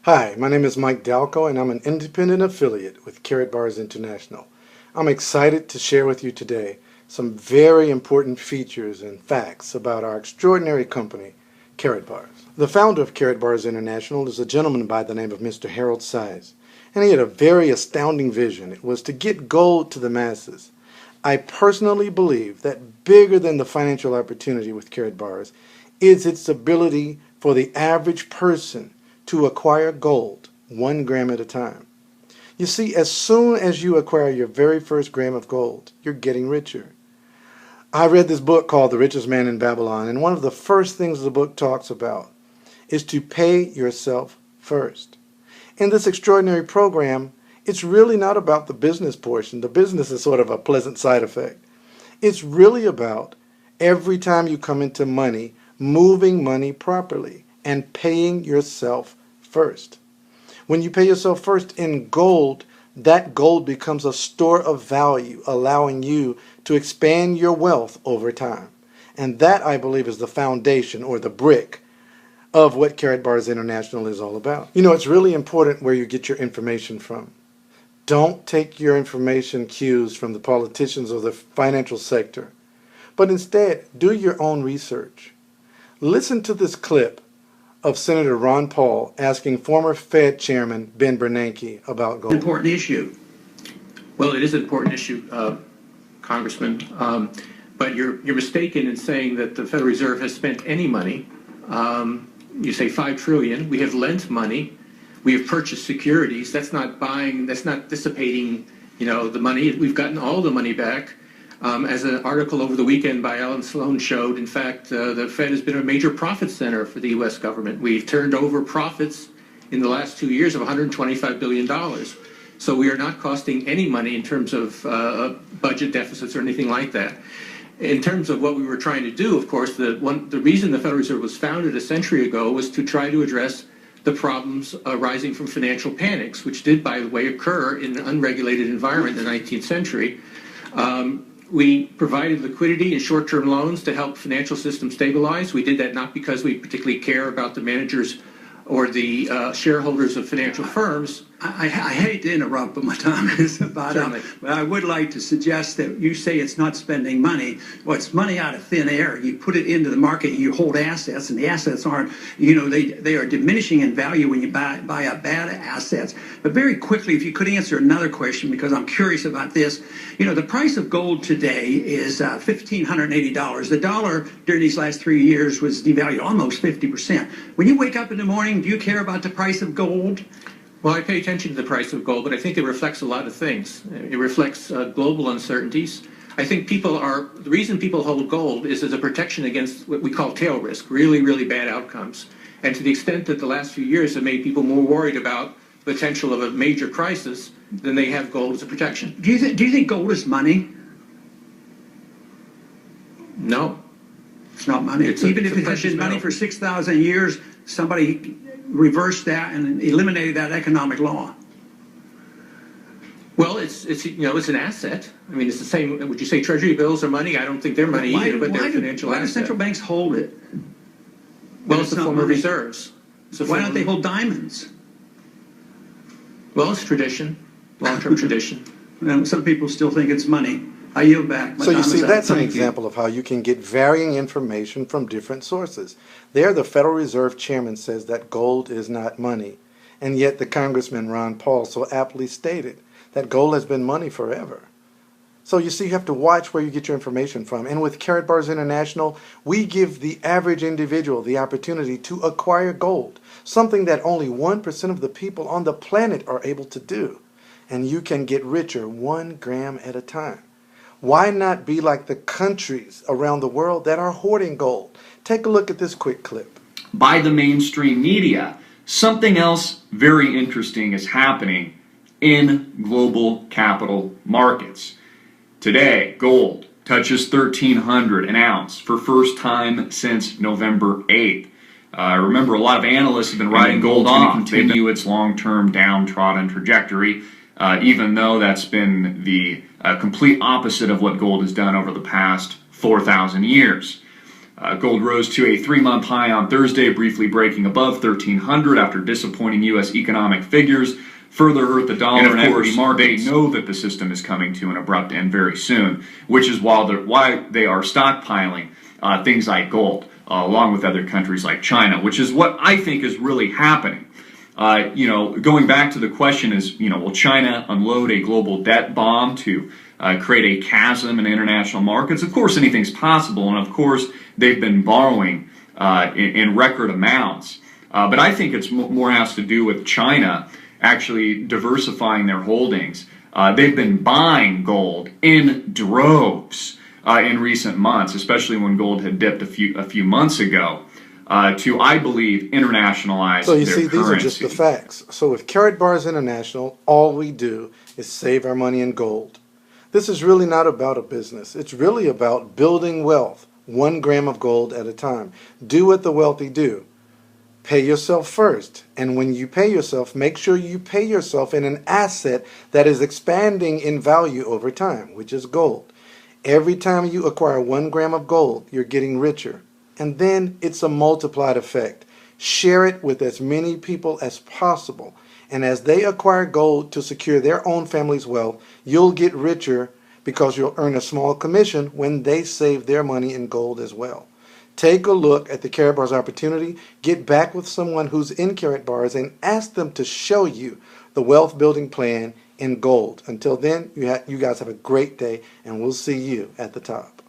Hi, my name is Mike Dalcoe, and I'm an independent affiliate with Karatbars International. I'm excited to share with you today some very important features and facts about our extraordinary company, Karatbars. The founder of Karatbars International is a gentleman by the name of Mr. Harold Size, and he had a very astounding vision. It was to get gold to the masses. I personally believe that bigger than the financial opportunity with Karatbars is its ability for the average person to acquire gold 1 gram at a time. You see, as soon as you acquire your very first gram of gold, you're getting richer. I read this book called The Richest Man in Babylon, and one of the first things the book talks about is to pay yourself first. In this extraordinary program, it's really not about the business portion. The business is sort of a pleasant side effect. It's really about every time you come into money, moving money properly and paying yourself first. When you pay yourself first in gold, that gold becomes a store of value, allowing you to expand your wealth over time. And that, I believe, is the foundation or the brick of what Karatbars International is all about. You know, it's really important where you get your information from. Don't take your information cues from the politicians or the financial sector, but instead do your own research. Listen to this clip of Senator Ron Paul asking former Fed Chairman Ben Bernanke about gold. Important issue. Well, it is an important issue, Congressman, but you're mistaken in saying that the Federal Reserve has spent any money. You say $5 trillion. We have lent money. We have purchased securities. That's not buying. That's not dissipating. The money. We've gotten all the money back. As an article over the weekend by Alan Sloan showed, in fact, the Fed has been a major profit center for the U.S. government. We've turned over profits in the last 2 years of $125 billion. So we are not costing any money in terms of budget deficits or anything like that. In terms of what we were trying to do, of course, the reason the Federal Reserve was founded a century ago was to try to address the problems arising from financial panics, which did, by the way, occur in an unregulated environment in the 19th century. We provided liquidity and short-term loans to help financial systems stabilize. We did that not because we particularly care about the managers or the shareholders of financial firms. I hate to interrupt, but my time is about up. But I would like to suggest that you say it's not spending money. Well, it's money out of thin air. You put it into the market, you hold assets, and the assets aren't, they are diminishing in value when you buy up bad assets. But very quickly, if you could answer another question, because I'm curious about this. The price of gold today is $1,580. The dollar during these last 3 years was devalued almost 50%. When you wake up in the morning, do you care about the price of gold? Well, I pay attention to the price of gold, but I think it reflects a lot of things. It reflects global uncertainties. I think the reason people hold gold is as a protection against what we call tail risk, really, really bad outcomes. And to the extent that the last few years have made people more worried about the potential of a major crisis, then they have gold as a protection. Do you think gold is money? No. It's not money. Even if it has been money for 6,000 years, somebody reversed that and eliminated that economic law. Well, it's an asset. I mean, it's the same. Would you say Treasury bills are money? I don't think they're money either, but they're financial assets. Why do central banks hold it? Well, it's a form of reserves. Why don't they hold diamonds? Well, it's tradition, long-term tradition. And some people still think it's money. I yield back. So you see, that's an example of how you can get varying information from different sources. There, the Federal Reserve Chairman says that gold is not money, and yet the Congressman Ron Paul so aptly stated that gold has been money forever. So you see, you have to watch where you get your information from. And with Karatbars International, we give the average individual the opportunity to acquire gold, something that only 1% of the people on the planet are able to do. And you can get richer 1 gram at a time. Why not be like the countries around the world that are hoarding gold? Take a look at this quick clip. By the mainstream media. Something else very interesting is happening in global capital markets. Today, gold touches $1,300 an ounce for first time since November 8th. Remember, a lot of analysts have been writing gold off. Continue its long-term downtrodden trajectory, even though that's been the complete opposite of what gold has done over the past 4,000 years. Gold rose to a 3-month high on Thursday, briefly breaking above 1,300 after disappointing U.S. economic figures further hurt the dollar and equity markets. They know that the system is coming to an abrupt end very soon, which is why they are stockpiling things like gold, along with other countries like China, which is what I think is really happening. Going back to the question is, will China unload a global debt bomb to create a chasm in international markets? Of course, anything's possible, and of course, they've been borrowing in record amounts. But I think it's more has to do with China actually diversifying their holdings. They've been buying gold in droves in recent months, especially when gold had dipped a few months ago. To, I believe, internationalize So you their see, these currency. are just the facts. So with Karatbars International, all we do is save our money in gold. This is really not about a business. It's really about building wealth, 1 gram of gold at a time. Do what the wealthy do. Pay yourself first. And when you pay yourself, make sure you pay yourself in an asset that is expanding in value over time, which is gold. Every time you acquire 1 gram of gold, you're getting richer. And then it's a multiplied effect. Share it with as many people as possible. And as they acquire gold to secure their own family's wealth, you'll get richer because you'll earn a small commission when they save their money in gold as well. Take a look at the Karatbars opportunity. Get back with someone who's in Karatbars and ask them to show you the wealth building plan in gold. Until then, you guys have a great day, and we'll see you at the top.